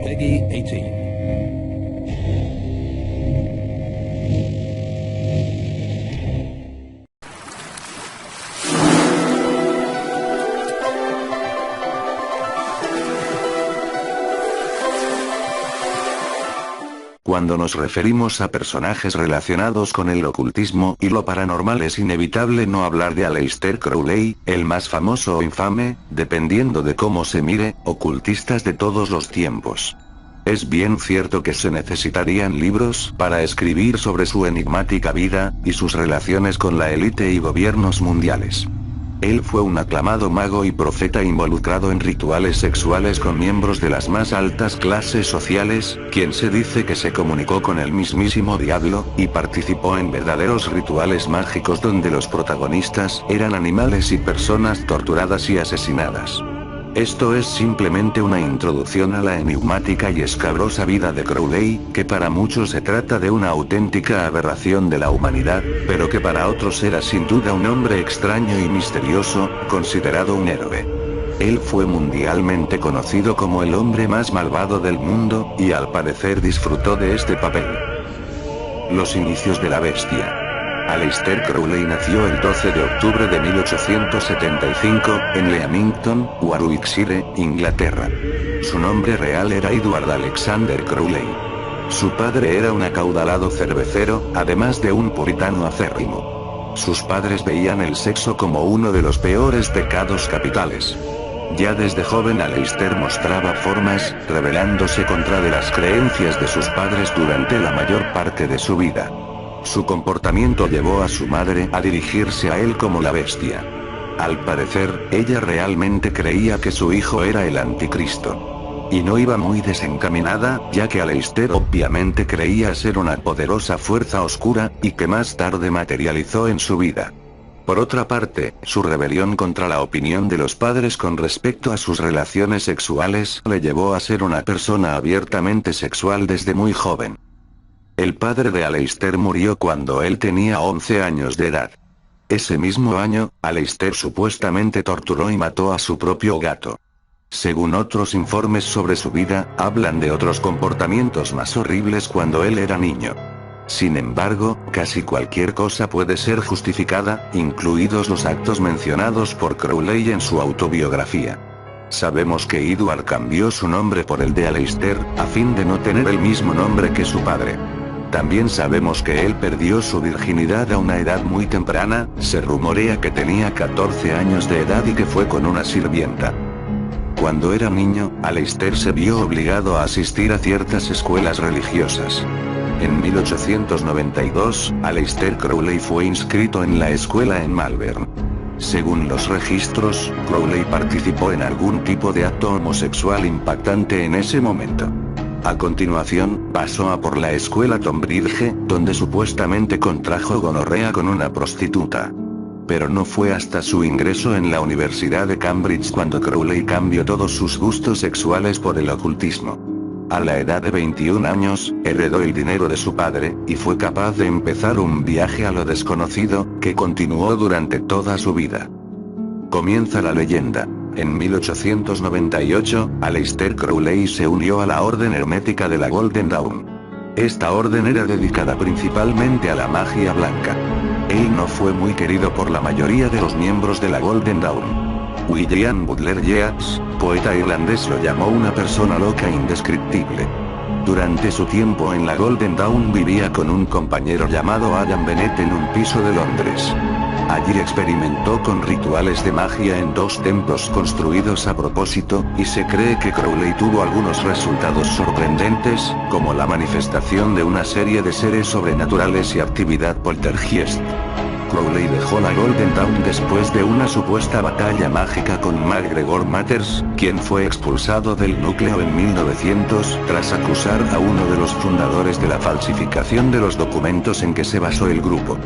Peggy 18. Cuando nos referimos a personajes relacionados con el ocultismo y lo paranormal, es inevitable no hablar de Aleister Crowley, el más famoso o infame, dependiendo de cómo se mire, ocultistas de todos los tiempos. Es bien cierto que se necesitarían libros para escribir sobre su enigmática vida, y sus relaciones con la élite y gobiernos mundiales. Él fue un aclamado mago y profeta involucrado en rituales sexuales con miembros de las más altas clases sociales, quien se dice que se comunicó con el mismísimo diablo, y participó en verdaderos rituales mágicos donde los protagonistas eran animales y personas torturadas y asesinadas. Esto es simplemente una introducción a la enigmática y escabrosa vida de Crowley, que para muchos se trata de una auténtica aberración de la humanidad, pero que para otros era sin duda un hombre extraño y misterioso, considerado un héroe. Él fue mundialmente conocido como el hombre más malvado del mundo, y al parecer disfrutó de este papel. Los inicios de la bestia. Aleister Crowley nació el 12 de octubre de 1875, en Leamington, Warwickshire, Inglaterra. Su nombre real era Edward Alexander Crowley. Su padre era un acaudalado cervecero, además de un puritano acérrimo. Sus padres veían el sexo como uno de los peores pecados capitales. Ya desde joven Aleister mostraba formas, rebelándose contra de las creencias de sus padres durante la mayor parte de su vida. Su comportamiento llevó a su madre a dirigirse a él como la bestia. Al parecer, ella realmente creía que su hijo era el anticristo. Y no iba muy desencaminada, ya que Aleister obviamente creía ser una poderosa fuerza oscura, y que más tarde materializó en su vida. Por otra parte, su rebelión contra la opinión de los padres con respecto a sus relaciones sexuales le llevó a ser una persona abiertamente sexual desde muy joven. El padre de Aleister murió cuando él tenía 11 años de edad. Ese mismo año, Aleister supuestamente torturó y mató a su propio gato. Según otros informes sobre su vida, hablan de otros comportamientos más horribles cuando él era niño. Sin embargo, casi cualquier cosa puede ser justificada, incluidos los actos mencionados por Crowley en su autobiografía. Sabemos que Edward cambió su nombre por el de Aleister, a fin de no tener el mismo nombre que su padre. También sabemos que él perdió su virginidad a una edad muy temprana, se rumorea que tenía 14 años de edad y que fue con una sirvienta. Cuando era niño, Aleister se vio obligado a asistir a ciertas escuelas religiosas. En 1892, Aleister Crowley fue inscrito en la escuela en Malvern. Según los registros, Crowley participó en algún tipo de acto homosexual impactante en ese momento. A continuación, pasó a por la escuela Tonbridge, donde supuestamente contrajo gonorrea con una prostituta. Pero no fue hasta su ingreso en la Universidad de Cambridge cuando Crowley cambió todos sus gustos sexuales por el ocultismo. A la edad de 21 años, heredó el dinero de su padre, y fue capaz de empezar un viaje a lo desconocido, que continuó durante toda su vida. Comienza la leyenda. En 1898, Aleister Crowley se unió a la Orden Hermética de la Golden Dawn. Esta orden era dedicada principalmente a la magia blanca. Él no fue muy querido por la mayoría de los miembros de la Golden Dawn. William Butler Yeats, poeta irlandés, lo llamó una persona loca e indescriptible. Durante su tiempo en la Golden Dawn vivía con un compañero llamado Adam Bennett en un piso de Londres. Allí experimentó con rituales de magia en 2 templos construidos a propósito, y se cree que Crowley tuvo algunos resultados sorprendentes, como la manifestación de una serie de seres sobrenaturales y actividad poltergeist. Crowley dejó la Golden Dawn después de una supuesta batalla mágica con MacGregor Matters, quien fue expulsado del núcleo en 1900 tras acusar a uno de los fundadores de la falsificación de los documentos en que se basó el grupo.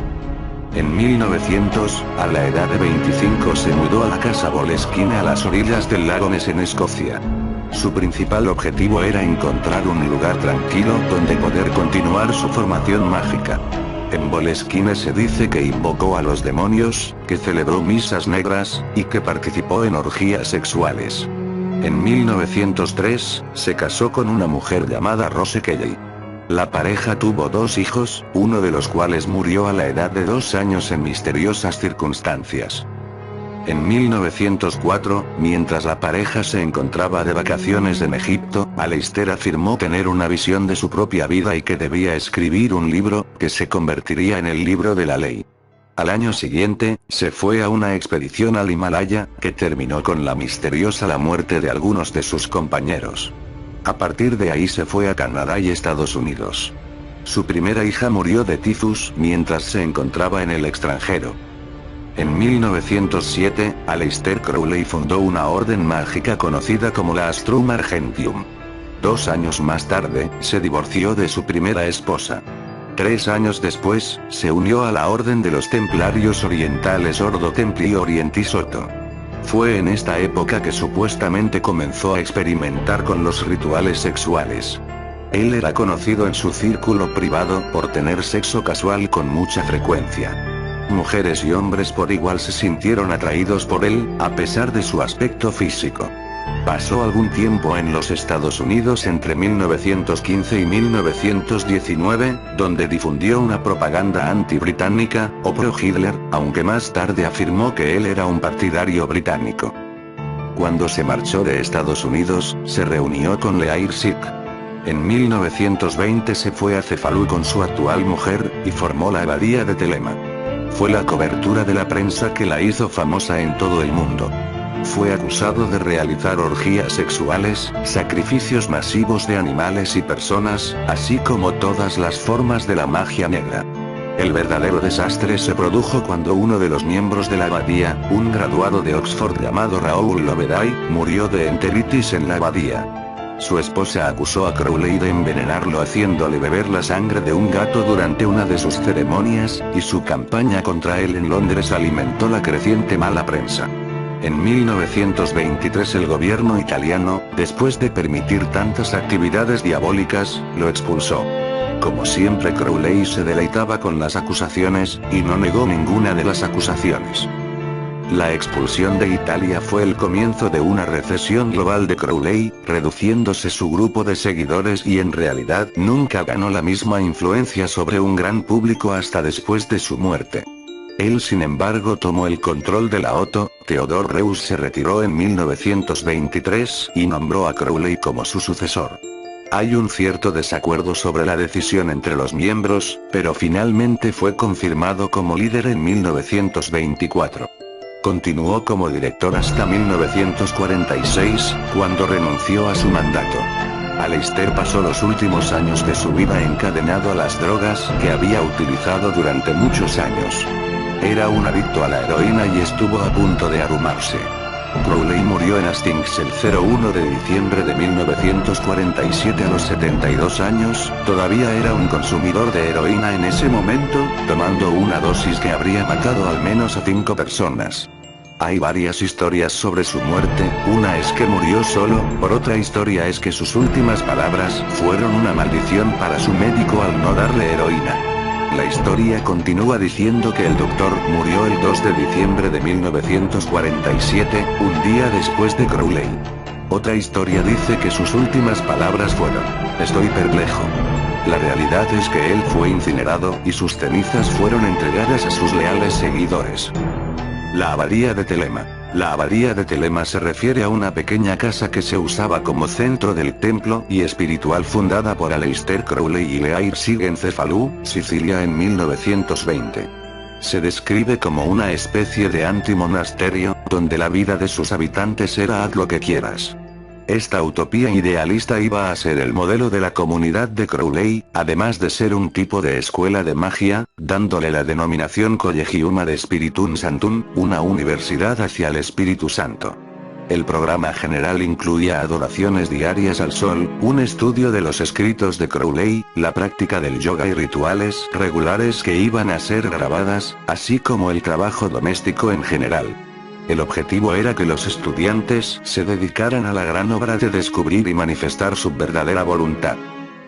En 1900, a la edad de 25, se mudó a la casa Boleskine a las orillas del lago Ness en Escocia. Su principal objetivo era encontrar un lugar tranquilo donde poder continuar su formación mágica. En Boleskine se dice que invocó a los demonios, que celebró misas negras, y que participó en orgías sexuales. En 1903, se casó con una mujer llamada Rose Kelly. La pareja tuvo 2 hijos, uno de los cuales murió a la edad de 2 años en misteriosas circunstancias. En 1904, mientras la pareja se encontraba de vacaciones en Egipto, Aleister afirmó tener una visión de su propia vida y que debía escribir un libro, que se convertiría en el libro de la ley. Al año siguiente, se fue a una expedición al Himalaya, que terminó con la misteriosa muerte de algunos de sus compañeros. A partir de ahí se fue a Canadá y Estados Unidos. Su primera hija murió de tifus mientras se encontraba en el extranjero. En 1907, Aleister Crowley fundó una orden mágica conocida como la Astrum Argentium. 2 años más tarde, se divorció de su primera esposa. 3 años después, se unió a la Orden de los Templarios Orientales Ordo Templi Orientis Otto. Fue en esta época que supuestamente comenzó a experimentar con los rituales sexuales. Él era conocido en su círculo privado por tener sexo casual con mucha frecuencia. Mujeres y hombres por igual se sintieron atraídos por él, a pesar de su aspecto físico. Pasó algún tiempo en los Estados Unidos entre 1915 y 1919, donde difundió una propaganda anti-británica, o pro-Hitler, aunque más tarde afirmó que él era un partidario británico. Cuando se marchó de Estados Unidos, se reunió con Leair Sikh. En 1920 se fue a Cefalú con su actual mujer, y formó la abadía de Telema. Fue la cobertura de la prensa que la hizo famosa en todo el mundo. Fue acusado de realizar orgías sexuales, sacrificios masivos de animales y personas, así como todas las formas de la magia negra. El verdadero desastre se produjo cuando uno de los miembros de la abadía, un graduado de Oxford llamado Raoul Loveday, murió de enteritis en la abadía. Su esposa acusó a Crowley de envenenarlo haciéndole beber la sangre de un gato durante una de sus ceremonias, y su campaña contra él en Londres alimentó la creciente mala prensa. En 1923 el gobierno italiano, después de permitir tantas actividades diabólicas, lo expulsó. Como siempre, Crowley se deleitaba con las acusaciones, y no negó ninguna de las acusaciones. La expulsión de Italia fue el comienzo de una recesión global de Crowley, reduciéndose su grupo de seguidores y en realidad nunca ganó la misma influencia sobre un gran público hasta después de su muerte. Él sin embargo tomó el control de la Otto. Theodore Reuss se retiró en 1923 y nombró a Crowley como su sucesor. Hay un cierto desacuerdo sobre la decisión entre los miembros, pero finalmente fue confirmado como líder en 1924. Continuó como director hasta 1946, cuando renunció a su mandato. Aleister pasó los últimos años de su vida encadenado a las drogas que había utilizado durante muchos años. Era un adicto a la heroína y estuvo a punto de arrumarse. Crowley murió en Hastings el 01 de diciembre de 1947 a los 72 años, todavía era un consumidor de heroína en ese momento, tomando una dosis que habría matado al menos a 5 personas. Hay varias historias sobre su muerte, una es que murió solo, por otra historia es que sus últimas palabras fueron una maldición para su médico al no darle heroína. La historia continúa diciendo que el doctor murió el 2 de diciembre de 1947, un día después de Crowley. Otra historia dice que sus últimas palabras fueron: "Estoy perplejo". La realidad es que él fue incinerado y sus cenizas fueron entregadas a sus leales seguidores. La abadía de Telema. La abadía de Telema se refiere a una pequeña casa que se usaba como centro del templo y espiritual fundada por Aleister Crowley y Leair Sikh en Cefalú, Sicilia en 1920. Se describe como una especie de antimonasterio, donde la vida de sus habitantes era haz lo que quieras. Esta utopía idealista iba a ser el modelo de la comunidad de Crowley, además de ser un tipo de escuela de magia, dándole la denominación Collegium de Spiritum Sanctum, una universidad hacia el Espíritu Santo. El programa general incluía adoraciones diarias al sol, un estudio de los escritos de Crowley, la práctica del yoga y rituales regulares que iban a ser grabadas, así como el trabajo doméstico en general. El objetivo era que los estudiantes se dedicaran a la gran obra de descubrir y manifestar su verdadera voluntad.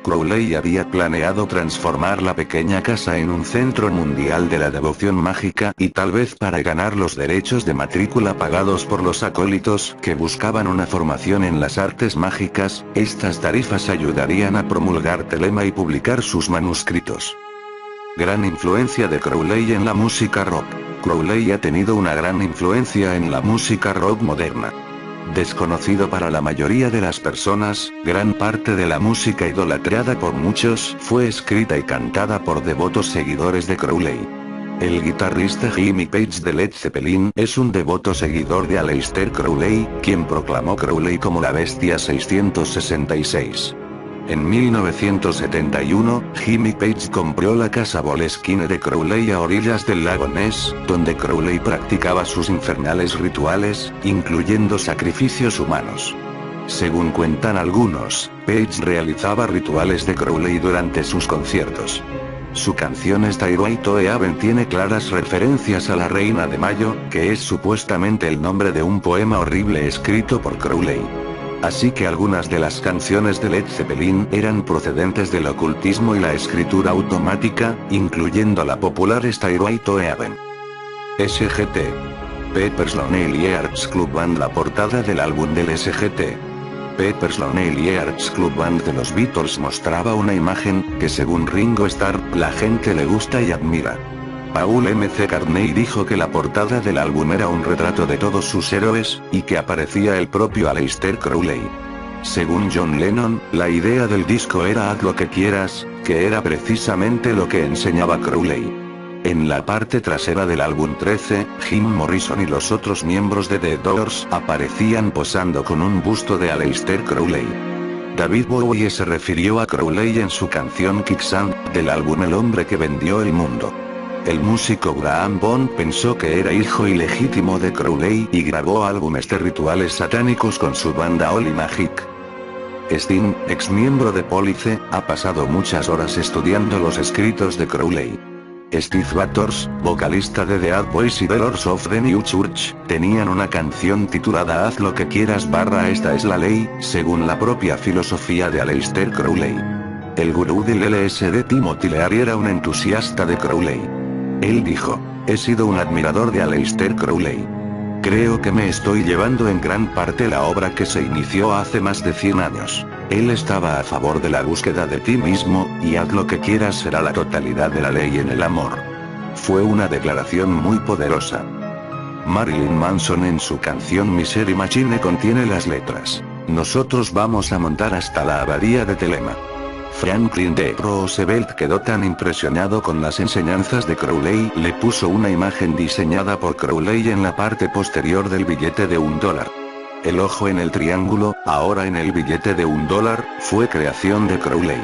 Crowley había planeado transformar la pequeña casa en un centro mundial de la devoción mágica y tal vez para ganar los derechos de matrícula pagados por los acólitos que buscaban una formación en las artes mágicas, estas tarifas ayudarían a promulgar telema y publicar sus manuscritos. Gran influencia de Crowley en la música rock. Crowley ha tenido una gran influencia en la música rock moderna. Desconocido para la mayoría de las personas, gran parte de la música idolatrada por muchos fue escrita y cantada por devotos seguidores de Crowley. El guitarrista Jimmy Page de Led Zeppelin es un devoto seguidor de Aleister Crowley, quien proclamó Crowley como la Bestia 666. En 1971, Jimmy Page compró la casa Boleskine de Crowley a orillas del lago Ness, donde Crowley practicaba sus infernales rituales, incluyendo sacrificios humanos. Según cuentan algunos, Page realizaba rituales de Crowley durante sus conciertos. Su canción Stairway to Heaven tiene claras referencias a la Reina de Mayo, que es supuestamente el nombre de un poema horrible escrito por Crowley. Así que algunas de las canciones de Led Zeppelin eran procedentes del ocultismo y la escritura automática, incluyendo la popular Stairway to Heaven. SGT. Pepper's Lonely Hearts Club Band. La portada del álbum del SGT. Pepper's Lonely Hearts Club Band de los Beatles mostraba una imagen que, según Ringo Starr, la gente le gusta y admira. Paul McCartney dijo que la portada del álbum era un retrato de todos sus héroes, y que aparecía el propio Aleister Crowley. Según John Lennon, la idea del disco era haz lo que quieras, que era precisamente lo que enseñaba Crowley. En la parte trasera del álbum 13, Jim Morrison y los otros miembros de The Doors aparecían posando con un busto de Aleister Crowley. David Bowie se refirió a Crowley en su canción Kicksand, del álbum El hombre que vendió el mundo. El músico Graham Bond pensó que era hijo ilegítimo de Crowley y grabó álbumes de rituales satánicos con su banda Holy Magic. Sting, ex miembro de Police, ha pasado muchas horas estudiando los escritos de Crowley. Steve Waters, vocalista de The Ad Boys y The Lords of the New Church, tenían una canción titulada Haz lo que quieras / esta es la ley, según la propia filosofía de Aleister Crowley. El gurú del LSD Timothy Leary era un entusiasta de Crowley. Él dijo: he sido un admirador de Aleister Crowley. Creo que me estoy llevando en gran parte la obra que se inició hace más de 100 años. Él estaba a favor de la búsqueda de ti mismo, y haz lo que quieras será la totalidad de la ley en el amor. Fue una declaración muy poderosa. Marilyn Manson en su canción Misery Machine contiene las letras: nosotros vamos a montar hasta la abadía de Telema. Franklin D. Roosevelt quedó tan impresionado con las enseñanzas de Crowley, le puso una imagen diseñada por Crowley en la parte posterior del billete de $1. El ojo en el triángulo, ahora en el billete de $1, fue creación de Crowley.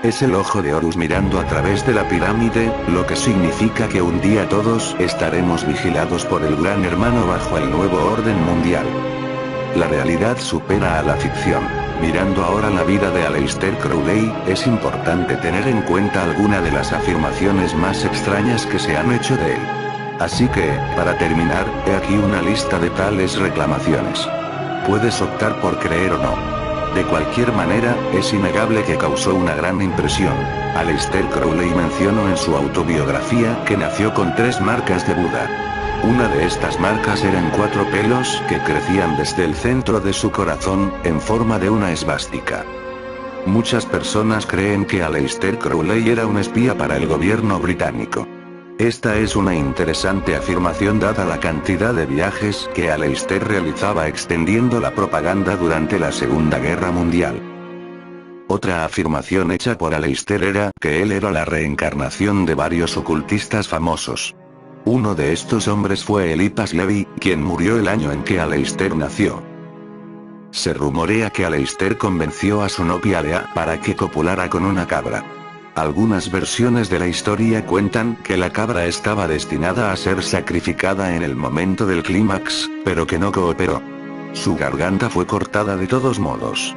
Es el ojo de Horus mirando a través de la pirámide, lo que significa que un día todos estaremos vigilados por el gran hermano bajo el nuevo orden mundial. La realidad supera a la ficción. Mirando ahora la vida de Aleister Crowley, es importante tener en cuenta alguna de las afirmaciones más extrañas que se han hecho de él. Así que, para terminar, he aquí una lista de tales reclamaciones. Puedes optar por creer o no. De cualquier manera, es innegable que causó una gran impresión. Aleister Crowley mencionó en su autobiografía que nació con 3 marcas de Buda. Una de estas marcas eran 4 pelos que crecían desde el centro de su corazón, en forma de una esvástica. Muchas personas creen que Aleister Crowley era un espía para el gobierno británico. Esta es una interesante afirmación dada la cantidad de viajes que Aleister realizaba extendiendo la propaganda durante la Segunda Guerra Mundial. Otra afirmación hecha por Aleister era que él era la reencarnación de varios ocultistas famosos. Uno de estos hombres fue Eliphas Levi, quien murió el año en que Aleister nació. Se rumorea que Aleister convenció a su novia Lea para que copulara con una cabra. Algunas versiones de la historia cuentan que la cabra estaba destinada a ser sacrificada en el momento del clímax, pero que no cooperó. Su garganta fue cortada de todos modos.